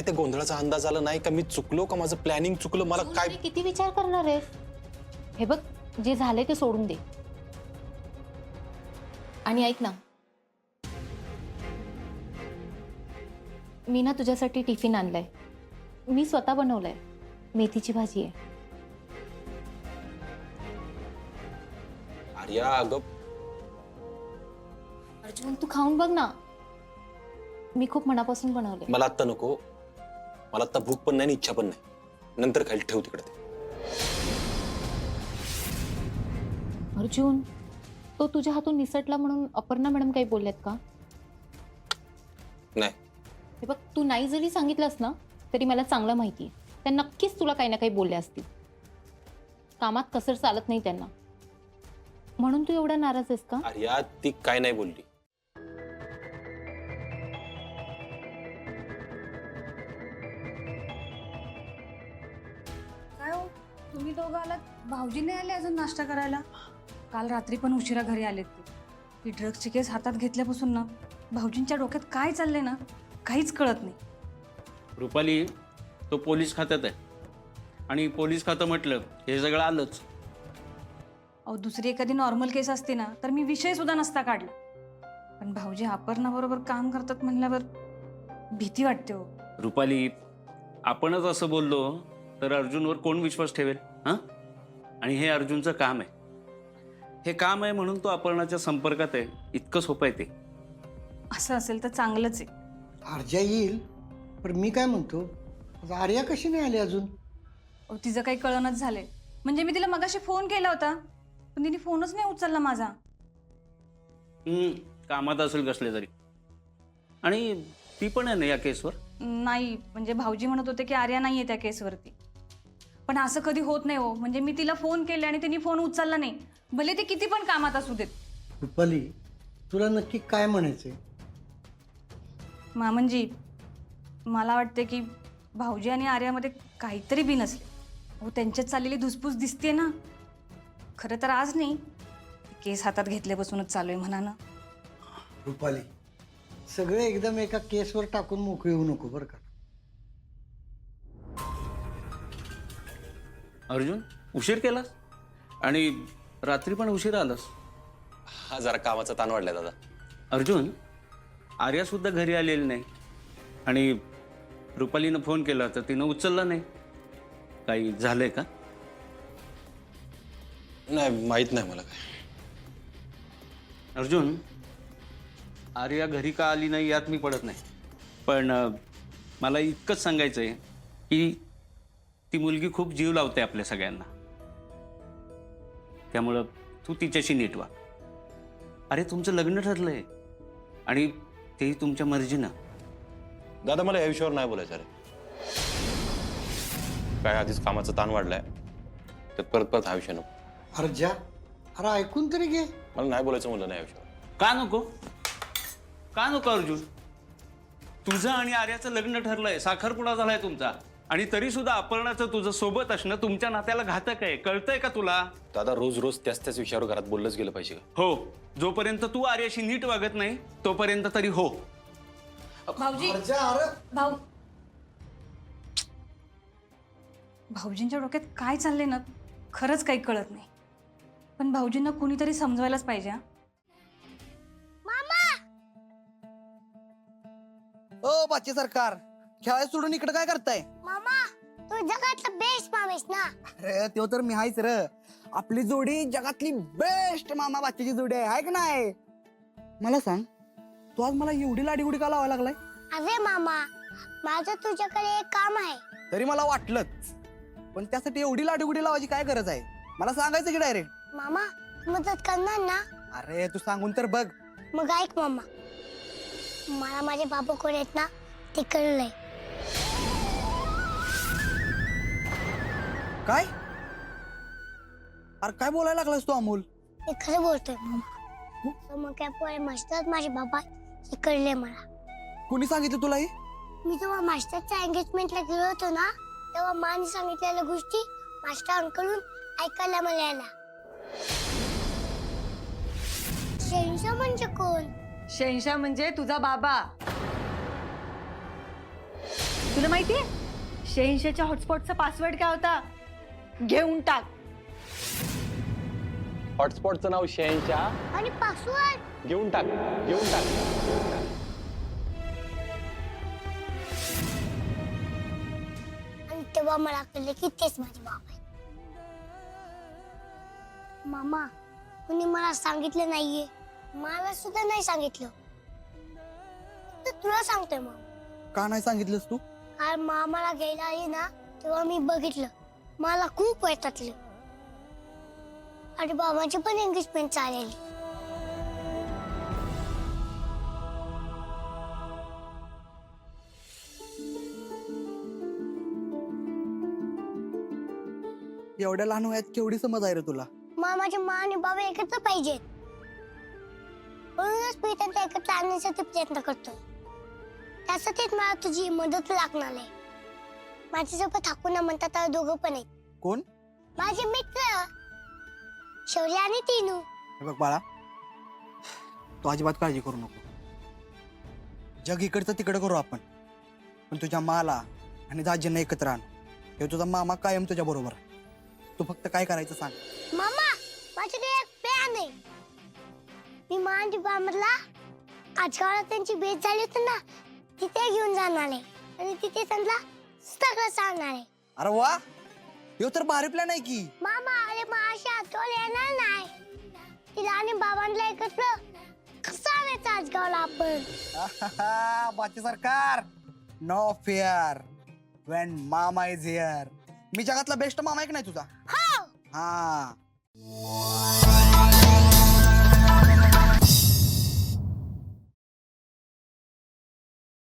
ते गोंधळाचा अंदाज आला नाही का? मी चुकलो का? माझं प्लॅनिंग चुकलं? मला काय किती विचार करणार आहेस? हे बघ, जे झाले ते सोडून दे. आणि ऐक ना, मी ना तुझ्यासाठी टिफिन आणलाय. मी स्वतः बनवलाय. मेथीची भाजी आहे. आर्या अगं, अर्जुन तू खाऊन बघ ना. मी खूप मनापासून बनवले. मला आत्ता नको. मला आत्ता भूक पण नाही आणि इच्छा पण नाही. नंतर खाईल. ठेव तिकडे ते. अर्जुन, तो तुझ्या हातून निसटला म्हणून अपर्णा मॅडम काही बोलल्यात का? नाही. हे बघ, तू नाही जरी सांगितलंस ना तरी मला चांगलं माहिती आहे. त्या नक्कीच तुला काही ना काही बोलले असतील. कामात कसर चालत नाही त्यांना, म्हणून तू एवढा नाराज आहेस का? आर्या ती काय नाही बोलली. काय हो, तुम्ही दोघं आलात, भाऊजी नाही आले अजून नाश्ता करायला? काल रात्री पण उशिरा घरी आलेत ते. ती ड्रग्सची केस हातात घेतल्यापासून ना भाऊजींच्या डोक्यात काय चाललंय ना काहीच कळत नाही. रुपाली, तो पोलीस खात्यात आहे आणि पोलीस खातं म्हटलं हे सगळं आलंच. अहो, दुसरी एखादी नॉर्मल केस असते ना तर मी विषय सुद्धा नसता काढला. पण भाऊजी अपर्णाबरोबर काम करतात म्हणल्यावर भीती वाटते हो. रुपाली, आपणच असं बोललो तर अर्जुनवर कोण विश्वास ठेवेल? हां, आणि हे अर्जुनचं काम आहे. हे काम आहे म्हणून तो अपर्णाच्या संपर्कात आहे. इतकं सोपं आहे ते. असं असेल तर चांगलंच आहे. आर्या येईल, पण मी काय म्हणतो, आर्या कशी नाही आली अजून? अहो, तिचं काही कळणच झालंय. म्हणजे मी तिला मगाशी फोन केला होता पण तिने फोनच नाही उचलला माझा. कामात असेल कसले तरी. आणि ती पण आहे ना या केसवर? नाही, म्हणजे भाऊजी म्हणत होते की आर्या नाहीये त्या केसवरती. पण असं कधी होत नाही हो. म्हणजे मी तिला फोन केले आणि तिने फोन उचलला नाही, भले ते किती पण कामात असू देत. रुपाली, तुला नक्की काय म्हणायचंय? मामनजी, मला वाटते की भाऊजी आणि आर्यामध्ये काहीतरी बी नसले. अहो, त्यांच्यात चाललेली धुसफूस दिसते ना. खरं तर आज नाही, केस हातात घेतल्यापासूनच चालू आहे म्हणा ना. रुपाली, सगळे एकदम एका केसवर टाकून मोकळी होऊ नको बरं का. अर्जुन, उशीर केलास आणि रात्री पण उशीर आलास. हा, जरा कामाचा ताण वाढलाय दादा. अर्जुन, आर्या सुद्धा घरी आलेली नाही आणि रुपालीनं फोन केला तर तिनं उचलला नाही. काही झालंय का? नाही, माहित नाही मला काय. अर्जुन, आर्या घरी का आली नाही यात मी पडत नाही, पण मला इतकंच सांगायचं आहे की ती मुलगी खूप जीव लावते आपल्या सगळ्यांना. त्यामुळं तू तिच्याशी नीट वाग. अरे, तुमचं लग्न ठरलंय आणि तेही तुमच्या मर्जीनं. दादा, मला या विषयावर नाही बोलायचं. अरे काय, आधीच कामाचा ताण वाढलाय, तर परत परत हा विषय नको. अर्जा, अरे ऐकून तरी घे. मला नाही बोलायचं म्हणलं नाही या विषयावर. का नको? का नको अर्जुन? तुझं आणि आर्याचं लग्न ठरलंय, साखरपुडा झालाय तुमचा, आणि तरी सुद्धा अपर्णाचं तुझं सोबत असणं तुमच्या नात्याला घातक आहे. कळतंय का तुला? दादा, रोज रोज त्याच विषयावर घरात बोललंच गेलं पाहिजे का? हो, जोपर्यंत तू आर्याशी नीट वागत नाही तोपर्यंत तरी हो. भाऊजी, अर्जा, अरे भाऊ भाऊजींच्या डोक्यात काय चाललंय ना खरंच काही कळत नाही. पण भाऊजींना कुणीतरी समजवायलाच पाहिजे. हा, ओ बाची सरकार, खेळायला सोडून इकडे काय करताय? मामा, तू जगातला बेस्ट मामेस ना. अरे तो तर मी हायच र. आपली जोडी जगातली बेस्ट मामा बाचीची जोडी आहे का नाही? मला सांग, तू आज मला एवढी लाडीगुडी का लावायला लागलाय? अरे मामा, माझं तुझ्याकडे एक काम आहे. तरी मला वाटलंच, पण त्यासाठी एवढी लाडीगुडी लावायची काय गरज आहे? मला सांगायचं की डायरेक्ट. मामा, तू मदत करणार ना? अरे तू सांगून तर बघ. मग ऐक मामा, मला माझे बाबा कोण आहेत ना ते कळलंय. काय? अरे काय बोलायला लागलास तू अमोल? ते खरं बोलतोय मामा. समोर काय पोळे मास्टर माझे बाबा हे कळले मला. कुणी सांगितलं तुला हे? मी जेव्हा मास्टरच्या एंगेजमेंटला गेलो होतो ना, तेव्हा माने सांगितलेल्या गोष्टी मास्टर अंकलून ऐकायला मिळाल्या. शहनशाह म्हणजे कोण? शहनशाह म्हणजे तुझा बाबा. तुला तुला माहितीये 86च्या हॉटस्पॉटचा पासवर्ड काय होता? घेऊन टाक. हॉटस्पॉटचं नाव 86. आणि पासवर्ड घेऊन टाक. आणि तेव्हा मला कळलं की तेच माझे बाप आहे. मामा कुणी मला सांगितलं नाहीये, मला सुद्धा नाही सांगितलं. तर तुला सांगतोय मामा. का नाही सांगितलंस तू? काल मामाला घ्यायला आली ना तेव्हा मी बघितलं, मला खूप वाईटातलं. आणि बाबांची पण एंगेजमेंट चालेली. एवढ्या लहान वयात केवढी समज आहे रे तुला? मामाचे मा आणि बाबा एकत्र पाहिजेत, म्हणूनच मी त्यांना एकत्र आणण्यासाठी प्रयत्न करतोय. त्यासाठीच मला तुझी मदत लागणार आहे. माझ्यासोबत हाकून म्हणतात तर दोघं पण आहेत. कोण? माझे मित्र शौर्य आणि तीनू. हे बघ बाळा, तू अजिबात काळजी करू नको. जग इकडचं तिकडं करू आपण, पण तुझ्या माला आणि दाजींना एकत्र आण. हे तुझा मामा कायम तुझ्या बरोबर आहे. तू फक्त काय करायचं सांग. मामा माझ्याकडे एक प्लॅन आहे. मी मा आणि बाबाला आजकाल त्यांची भेट झाली होती ना, तिथे घेऊन जाणार आहे आणि तिथे त्यांना सगळं सांगणार आहे. अरे वा, हे तर भारी प्लॅन आहे की. मामा अरे माझी आठवण येणार नाही. तिला आणि बाबांना एकत्र कसं आणायचं आजगावला आपण? बाची सरकार, नो फेअर वेन मामा इज हिअर. मी जगातला बेस्ट मामा आहे की नाही तुझा? हो. हा